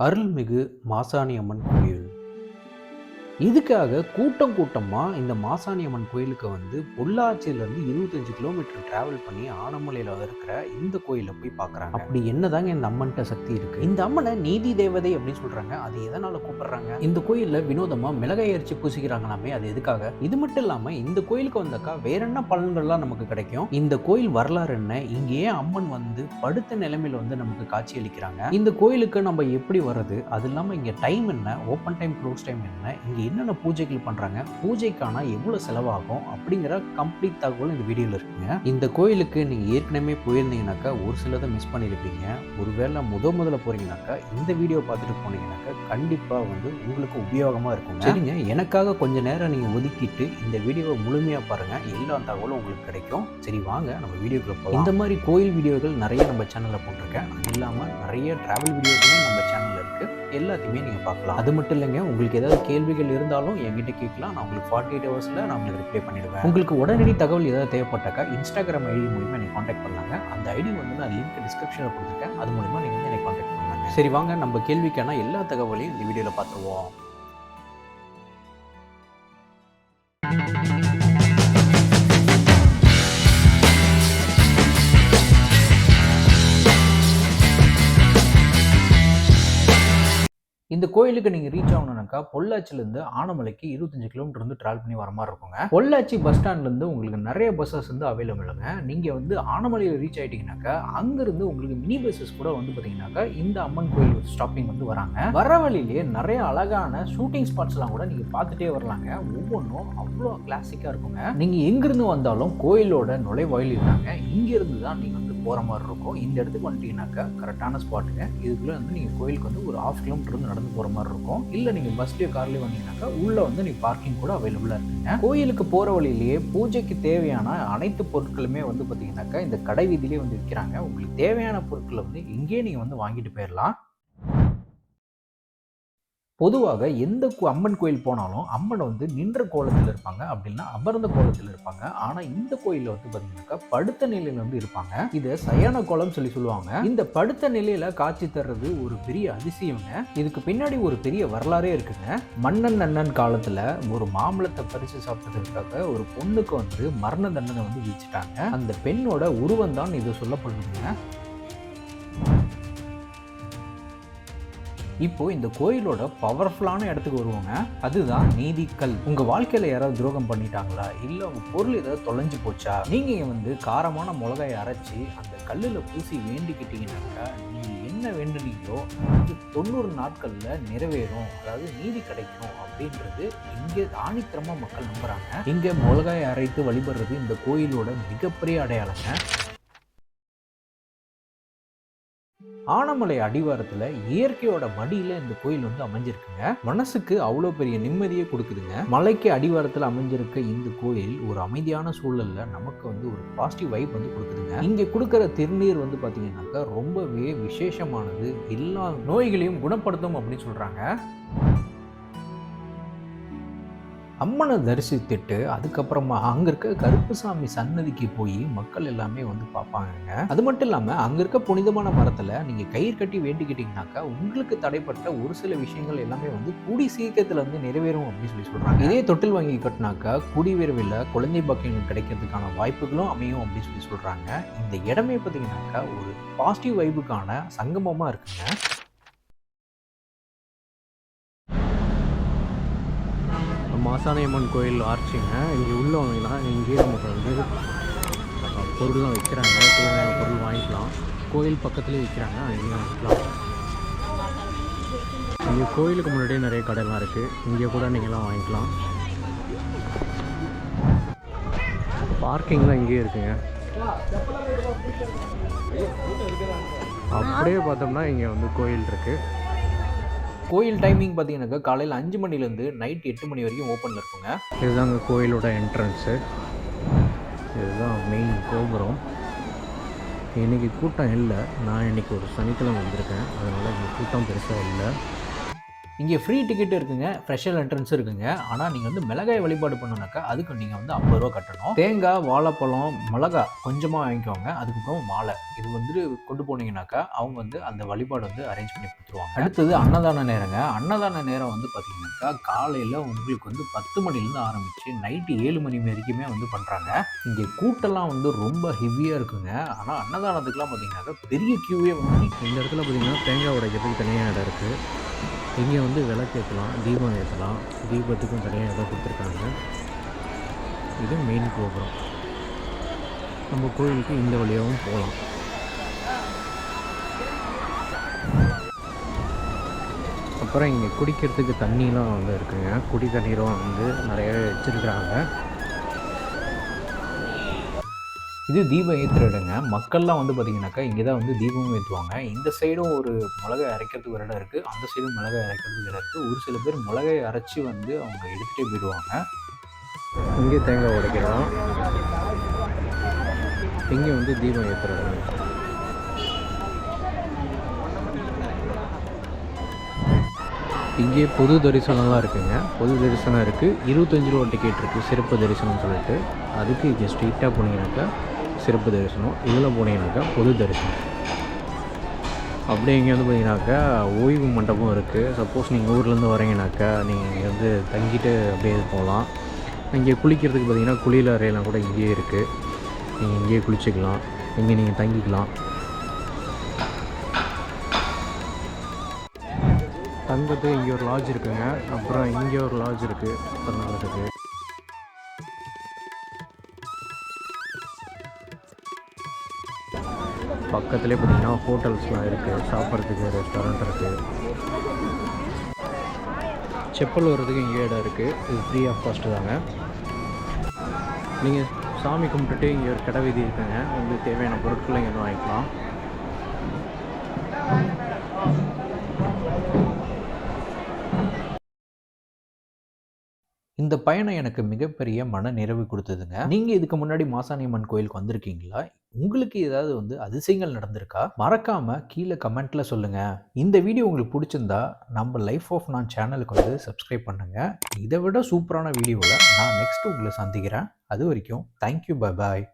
அருள்மிகு மாசாணி அம்மன் கோயில். இதுக்காக கூட்டம் கூட்டமாக இந்த மாசாணி அம்மன் கோயிலுக்கு வந்து பொள்ளாச்சியிலேருந்து 25 கிலோமீட்டர் டிராவல் பண்ணி ஆனமலையில் இருக்கிற இந்த கோயிலில் போய் பார்க்குறாங்க. அப்படி என்னதாங்க இந்த அம்மன்கிட்ட சக்தி இருக்குது? இந்த அம்மனை நீதி தேவதை அப்படின்னு சொல்கிறாங்க. அது எதனால் கூப்பிடுறாங்க? இந்த கோயிலில் வினோதமாக மிளகாய் அரிசி பூசிக்கிறாங்களாமே, அது எதுக்காக? இது மட்டும் இல்லாமல் இந்த கோயிலுக்கு வந்தாக்கா வேற என்ன பலன்கள்லாம் நமக்கு கிடைக்கும்? இந்த கோயில் வரலாறு என்ன? இங்கேயே அம்மன் வந்து படுத்த நிலைமையில் வந்து நமக்கு காட்சி அளிக்கிறாங்க. இந்த கோயிலுக்கு நம்ம எப்படி வர்றது? அது இல்லாமல் இங்கே டைம் என்ன, ஓப்பன் டைம் க்ளோஸ் டைம் என்ன, இங்கே என்னென்ன பூஜைகள் பண்ணுறாங்க, பூஜைக்கான எவ்வளோ செலவாகும் அப்படிங்கிற கம்ப்ளீட் தகவல் இந்த வீடியோவில் இருக்குங்க. இந்த கோயிலுக்கு நீங்கள் ஏற்கனவே போயிருந்தீங்கன்னாக்கா ஒரு சிலதை மிஸ் பண்ணியிருப்பீங்க. ஒருவேளை முதல்ல போகிறீங்கனாக்கா இந்த வீடியோ பார்த்துட்டு போனீங்கன்னாக்கா கண்டிப்பாக வந்து உங்களுக்கு உபயோகமாக இருக்கும். சரிங்க, எனக்காக கொஞ்சம் நேரம் நீங்கள் ஒதுக்கிட்டு இந்த வீடியோவை முழுமையாக பாருங்கள், எல்லா தகவலும் உங்களுக்கு கிடைக்கும். சரி வாங்க நம்ம வீடியோக்குள்ள போகலாம். இந்த மாதிரி கோயில் வீடியோக்கள் நிறைய நம்ம சேனலில் போட்டிருக்கேன். அது இல்லாமல் நிறைய டிராவல் வீடியோக்களுமே நம்ம சேனலில் இருக்குது. எல்லாத்தையுமே நீங்கள் பார்க்கலாம். அது மட்டும் இல்லைங்க, உங்களுக்கு ஏதாவது கேள்விகள் இருந்தாலும் என்கிட்ட கேட்கலாம். நான் உங்களுக்கு 48 ஹவர்ஸில் நான் உங்களுக்கு ரிப்ளை பண்ணிடுவேன். உங்களுக்கு உடனடி தகவல் ஏதாவது தேவைப்பட்டாக்கா இன்ஸ்டாகிராம் ஐடி மூலிமா நீங்கள் காண்டாக்ட் பண்ணலாங்க. அந்த ஐடி வந்து நான் லிங்க் டிஸ்கிரிப்ஷனில் கொடுத்துருக்கேன். அது மூலிமா நீங்கள் வந்து என்னை காண்டாக்ட் பண்ணலாங்க. சரி வாங்க நம்ம கேள்விக்கான எல்லா தகவலையும் இந்த வீடியோவில் பார்த்துருவோம். இந்த கோயிலுக்கு நீங்கள் ரீச் ஆகணும்னாக்கா பொள்ளாச்சிலேருந்து ஆனமலைக்கு 25 கிலோமீட்டர் வந்து ட்ராவல் பண்ணி வர மாதிரி இருக்குங்க. பொள்ளாச்சி பஸ் ஸ்டாண்ட்லேருந்து உங்களுக்கு நிறைய பஸ்ஸஸ் வந்து அவைலபிளுங்க. நீங்கள் வந்து ஆனமலையில் ரீச் ஆகிட்டீங்கன்னாக்கா அங்கேருந்து உங்களுக்கு மினி பஸ்ஸஸ் கூட வந்து பார்த்தீங்கன்னாக்கா இந்த அம்மன் கோயில் ஸ்டாப்பிங் வந்து வராங்க. வர வழியிலேயே நிறைய அழகான ஷூட்டிங் ஸ்பாட்ஸ்லாம் கூட நீங்கள் பார்த்துட்டே வரலாங்க. ஒவ்வொன்றும் அவ்வளோ கிளாசிக்காக இருக்குங்க. நீங்கள் எங்கேருந்து வந்தாலும் கோயிலோட நுழைவாயில் இருக்காங்க. இங்கேருந்து தான் நீங்கள் வந்து போகிற மாதிரி இருக்கும். இந்த இடத்துக்கு வந்துட்டீங்கன்னாக்கா கரெக்டான ஸ்பாட்டுங்க. இதுக்குள்ளே வந்து நீங்கள் கோயிலுக்கு வந்து ஒரு 1/2 கிலோமீட்டர் வந்து நடந்து போகிற மாதிரி இருக்கும். இல்லை நீங்கள் பஸ்லேயோ கார்லேயோ வந்தீங்கன்னாக்கா உள்ளே வந்து நீங்கள் பார்க்கிங் கூட அவைலபிளாக இருக்குங்க. கோயிலுக்கு போகிற வழியிலேயே பூஜைக்கு தேவையான அனைத்து பொருட்களுமே வந்து பார்த்தீங்கன்னாக்கா இந்த கடை வீதியிலே வந்து விற்கிறாங்க. உங்களுக்கு தேவையான பொருட்களை வந்து இங்கேயே நீங்கள் வந்து வாங்கிட்டு போயிடலாம். பொதுவாக எந்த அம்மன் கோயில் போனாலும் அம்மன் வந்து நின்ற கோலத்தில் இருப்பாங்க, அப்படின்னா அமர்ந்த கோலத்தில் இருப்பாங்க. ஆனால் இந்த கோயிலில் வந்து பார்த்தீங்கன்னாக்கா படுத்த நிலையில் வந்து இருப்பாங்க. இதை சயன கோலம் சொல்லுவாங்க. இந்த படுத்த நிலையில காட்சி தர்றது ஒரு பெரிய அதிசயங்க. இதுக்கு பின்னாடி ஒரு பெரிய வரலாறே இருக்குங்க. மன்னன் அண்ணன் காலத்தில் ஒரு மாம்பழத்தை பறித்து சாப்பிட்டதற்காக ஒரு பொண்ணுக்கு வந்து மரண தண்டனை வந்து விதிச்சிட்டாங்க. அந்த பெண்ணோட உருவம் தான் இது சொல்லப்படுதுங்க. இப்போ இந்த கோயிலோட பவர்ஃபுல்லான இடத்துக்கு வருவாங்க. அதுதான் நீதிக்கல். உங்க வாழ்க்கையில யாராவது துரோகம் பண்ணிட்டாங்களா, இல்ல உங்க பொருள் ஏதாவது தொலைஞ்சு போச்சா, நீங்க வந்து காரமான மிளகாயை அரைச்சி அந்த கல்லுல பூசி வேண்டிக்கிட்டீங்கன்னாக்கா நீங்க என்ன வேண்டுனீங்களோ அது 90 நாட்கள்ல நிறைவேறும், அதாவது நீதி கிடைக்கும் அப்படின்றது இங்கே ஆணித்தரமா மக்கள் நம்புறாங்க. இங்க மிளகாயை அரைத்து வழிபடுறது இந்த கோயிலோட மிகப்பெரிய அடையாளங்க. ஆனமலை அடிவாரத்தில் இயற்கையோட மடியில் இந்த கோயில் வந்து அமைஞ்சிருக்குங்க. மனசுக்கு அவ்வளோ பெரிய நிம்மதியை கொடுக்குதுங்க. மலைக்கு அடிவாரத்தில் அமைஞ்சிருக்க இந்த கோயில் ஒரு அமைதியான சூழல்ல நமக்கு வந்து ஒரு பாசிட்டிவ் வைப் வந்து கொடுக்குதுங்க. இங்கே கொடுக்குற திருநீர் வந்து பார்த்தீங்கன்னாக்கா ரொம்பவே விசேஷமானது, எல்லா நோய்களையும் குணப்படுத்தும் அப்படின்னு சொல்கிறாங்க. அம்மனை தரிசித்துட்டு அதுக்கப்புறமா அங்கே இருக்க கருப்புசாமி சன்னதிக்கு போய் மக்கள் எல்லாமே வந்து பார்ப்பாங்க. அது மட்டும் இல்லாமல் அங்கே இருக்க புனிதமான மரத்தில் நீங்கள் கயிறு கட்டி வேண்டிக்கிட்டீங்கன்னாக்கா உங்களுக்கு தடைப்பட்ட ஒரு சில விஷயங்கள் எல்லாமே வந்து கூடி சீக்கிரத்தில் வந்து நிறைவேறும் அப்படின்னு சொல்லி சொல்கிறாங்க. இதே தொட்டில் வாங்கி கட்டினாக்கா கூடி விரைவில் குழந்தை பாக்கியங்கள் கிடைக்கிறதுக்கான வாய்ப்புகளும் அமையும் அப்படின்னு சொல்லி சொல்கிறாங்க. இந்த இடமே பார்த்தீங்கன்னாக்கா ஒரு பாசிட்டிவ் வைப்புக்கான சங்கமமாக இருக்குங்க. மாசாணி அம்மன் கோயில் ஆர்ச்சிங்க. இங்கே உள்ளவங்கலாம் இங்கேயே நமக்கு வந்து பொருள்லாம் விற்கிறாங்க. தேவையான பொருள் வாங்கிக்கலாம். கோயில் பக்கத்துலேயே விற்கிறாங்க, அங்கேயும் வாங்கிக்கலாம். இங்கே கோயிலுக்கு முன்னாடியே நிறைய கடைலாம் இருக்குது. இங்கே கூட நீங்கள்லாம் வாங்கிக்கலாம். பார்க்கிங்லாம் இங்கேயே இருக்குங்க. அப்படியே பார்த்தோம்னா இங்கே வந்து கோயில் இருக்குது. கோயில் டைமிங் பார்த்தீங்கன்னாக்கா காலையில் 5 மணிலேருந்து நைட் 8 மணி வரைக்கும் ஓப்பனில் இருக்குங்க. இதுதாங்க கோயிலோட என்ட்ரன்ஸு. இதுதான் மெயின் கோபுரம். இன்றைக்கி கூட்டம் இல்லை. நான் இன்றைக்கி ஒரு சனிக்கிழமை வந்திருக்கேன், அதனால் இங்கே கூட்டம் பெருசாக இல்லை. இங்கே ஃப்ரீ டிக்கெட் இருக்குங்க, ஸ்பெஷல் என்ட்ரன்ஸ் இருக்குங்க. ஆனால் நீங்கள் வந்து மிளகாய் வழிபாடு பண்ணணுனாக்கா அதுக்கு நீங்கள் வந்து 50 ரூபா கட்டணும். தேங்காய், வாழைப்பழம், மிளகாய் கொஞ்சமாக வாங்கிக்கோங்க. அதுக்கப்புறம் மாலை இது வந்து கொண்டு போனீங்கன்னாக்கா அவங்க வந்து அந்த வழிபாடு வந்து அரேஞ்ச் பண்ணி கொடுத்துருவாங்க. அடுத்தது அன்னதான நேரங்க. அன்னதான நேரம் வந்து பார்த்தீங்கன்னாக்கா காலையில் உங்களுக்கு வந்து 10 மணிலேருந்து ஆரம்பித்து நைட்டு 7 மணி வரைக்குமே வந்து பண்ணுறாங்க. இங்கே கூட்டம்லாம் வந்து ரொம்ப ஹெவியாக இருக்குங்க. ஆனால் அன்னதானத்துக்குலாம் பார்த்தீங்கன்னாக்கா பெரிய க்யூவே வந்து இந்த இடத்துல பார்த்தீங்கன்னா தேங்காய் உடைக்கிறதுக்கு தனியாக இடம் இருக்குது. இங்கே வந்து விளக்கு ஏற்றலாம், தீபம் ஏற்றலாம். தீபத்துக்கும் தனியாக இடம் கொடுத்துருக்காங்க. இது மெயின் கோபுரம். நம்ம கோயிலுக்கு இந்த வழியாகவும் போகலாம். அப்புறம் இங்கே குடிக்கிறதுக்கு தண்ணிலாம் வந்து இருக்குங்க. குடி தண்ணீரும் வந்து நிறைய வச்சுருக்குறாங்க. இது தீபம் ஏற்றுற இடங்க. மக்கள்லாம் வந்து பார்த்திங்கனாக்கா இங்கே தான் வந்து தீபமும் ஏற்றுவாங்க. இந்த சைடும் ஒரு மிளகாய் அரைக்கிறதுக்கு ஒரு இடம் இருக்குது, அந்த சைடும் மிளகாய் அரைக்கிறதுக்கு இடம் இருக்குது. ஒரு சில பேர் மிளகாய் அரைச்சி வந்து அவங்க எடுத்துகிட்டே போயிடுவாங்க. இங்கே தேங்காய் உடைக்கிறோம். இங்கே வந்து தீபம் ஏற்றுற இடம். இங்கே பொது தரிசனம்லாம் இருக்குங்க. பொது தரிசனம் இருக்குது. 25 ரூபா டிக்கெட் இருக்குது, சிறப்பு தரிசனம்னு சொல்லிட்டு. அதுக்கு இங்கே ஸ்ட்ரெயிட்டாக போனீங்கன்னாக்கா சிறப்பு தரிசனம், இதில் போனீங்கன்னாக்கா பொது தரிசனம். அப்படியே இங்கே வந்து பார்த்தீங்கன்னாக்கா ஓய்வு மண்டபம் இருக்குது. சப்போஸ் நீங்கள் ஊர்லேருந்து வரீங்கனாக்கா நீங்கள் இங்கே வந்து தங்கிட்டு அப்படியே போகலாம். இங்கே குளிக்கிறதுக்கு பார்த்தீங்கன்னா குளியல் அறையெல்லாம் கூட இங்கேயே இருக்குது. நீங்கள் இங்கேயே குளிச்சுக்கலாம், இங்கே நீங்கள் தங்கிக்கலாம். தங்கத்துக்கு இங்கே ஒரு லாட்ஜ் இருக்குங்க. அப்புறம் இங்கே ஒரு லாட்ஜ் இருக்குது தங்குறதுக்கு. பக்கத்துலேயே பார்த்தீங்கன்னா ஹோட்டல்ஸ்லாம் இருக்குது, சாப்பிட்றதுக்கு ரெஸ்டாரண்ட் இருக்குது. செப்பல் வர்றதுக்கு இங்கே இடம் இருக்குது. இது ஃப்ரீ ஆஃப் காஸ்ட்டு தாங்க. நீங்கள் சாமி கும்பிட்டுட்டு இங்கே ஒரு கடை வீதி இருக்குங்க. உங்களுக்கு தேவையான பொருட்களை இங்கே வந்து வாங்கிக்கலாம். இந்த பயணம் எனக்கு மிகப்பெரிய மன நிறைவு கொடுத்ததுங்க. நீங்க இதுக்கு முன்னாடி மாசாணியம்மன் கோயிலுக்கு வந்திருக்கீங்களா? உங்களுக்கு ஏதாவது வந்து அதிசயங்கள் நடந்திருக்கா? மறக்காம கீழே கமெண்ட்ல சொல்லுங்க. இந்த வீடியோ உங்களுக்கு பிடிச்சிருந்தா நம்ம லைஃப் ஆஃப் நான் சேனலுக்கு வந்து சப்ஸ்கிரைப் பண்ணுங்க. இதை விட சூப்பரான வீடியோவில் நான் நெக்ஸ்ட் உங்களை சந்திக்கிறேன். அது வரைக்கும் தேங்க்யூ, பை பாய்.